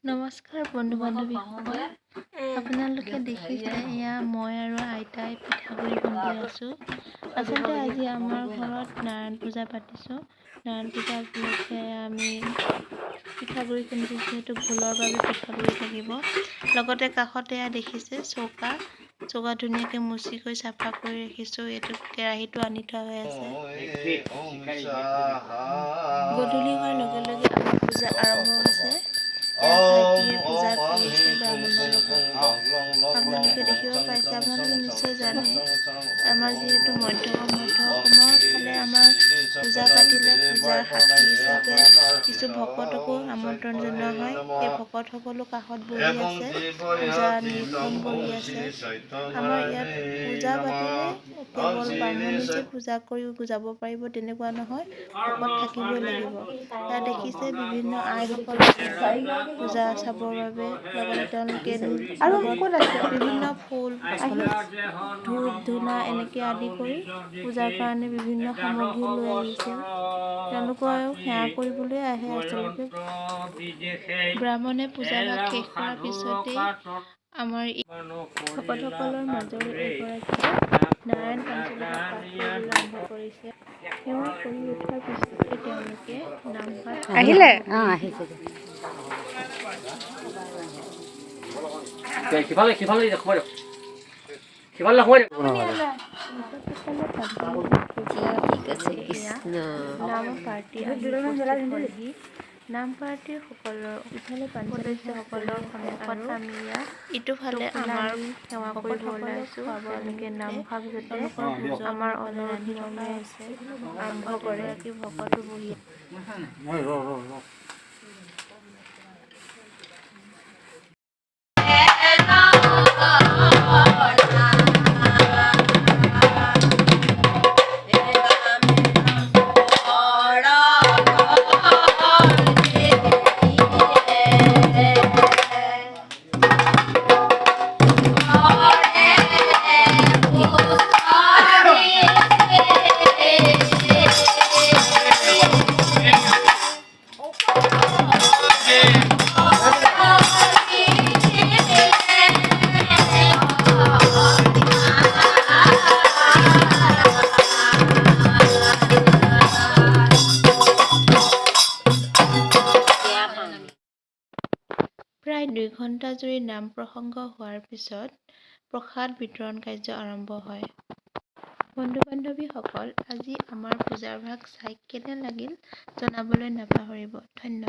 নমস্কাৰ বন্ধু বান্ধৱীসকল, আপোনালোকে দেখিছে এয়া মই আৰু আইতাই পিঠাগুড়ি খুন্দি আছোঁ। আচলতে আজি আমাৰ ঘৰত নাৰায়ণ পূজা পাতিছোঁ। নাৰায়ণ পূজা উপলক্ষে আমি পিঠাগুড়ি খুন্দিছোঁ, যিহেতু ভোলৰ বাবে পিঠাগুড়ি লাগিব। লগতে কাষতে এয়া দেখিছে চৌকা ধুনীয়াকৈ মুচি কৰি চাফা কৰি ৰাখিছোঁ। এইটো কেৰাহীটো আনি থোৱা হৈ আছে। গধূলি হোৱাৰ লগে লগে আমাৰ পূজা আৰম্ভ হৈছে। ভাইটিয়ে পূজা কৰিছে ব্ৰাহ্মণৰ লগত। আপোনালোকে দেখিব পাইছে, আপোনালোকে নিশ্চয় জানে, আমাৰ যিহেতু মধ্য অসমৰ ফালে আমাৰ পূজা পাতিলে পূজাৰ সাক্ষী হিচাপে কিছু ভকতকো আমন্ত্ৰণ জনোৱা হয়। এই ভকতসকলো কাষত বহি আছে, পূজা নিৰীক্ষণ কৰি আছে। আমাৰ ইয়াত পূজা পাতিলে কেৱল ব্ৰাহ্মণে যে পূজা কৰি যাব পাৰিব তেনেকুৱা নহয়, ভকত থাকিবই লাগিব। তাত দেখিছে বিভিন্ন আইসকল পূজা চাবৰ বাবে, লগতে তেওঁলোকে আৰু বিভিন্ন ফুল ধূপ ধূনা এনেকৈ আদি কৰি পূজাৰ কাৰণে বিভিন্ন সামগ্ৰী লৈ আহিছে। তেওঁলোকেও সেৱা কৰিবলৈ আহে। আচলতে ব্ৰাহ্মণে পূজাভাগ শেষ কৰাৰ পিছতেই আমাৰ ভকতসকলৰ মাজৰে এগৰাকীয়ে নাৰায়ণ পঞ্চমী পাঠ কৰিবলৈ আৰম্ভ কৰিছে। সেৱা কৰি উঠাৰ পিছতে তেওঁলোকে নামভাগ আহিলে নাম পাৰ্টিৰ সকলৰ ইফালে সদস্যসকলৰ সন্মুখত আমি ইটোফালে আমাৰ সেৱা কৰিব ওলাইছোঁ। তেওঁলোকে নামভাগ যাতে আমাৰ অনুৰোধ মৰ্মে আছে আৰম্ভ কৰে। ভকতো বহি প্ৰায় 2 ঘণ্টা জুৰি নাম প্ৰসংগ হোৱাৰ পিছত প্ৰসাদ বিতৰণ কাৰ্য আৰম্ভ হয়। বন্ধু বান্ধৱীসকল, আজি আমাৰ পূজাৰ ভাগ চাই কেনে লাগিল জনাবলৈ নাপাহৰিব। ধন্যবাদ।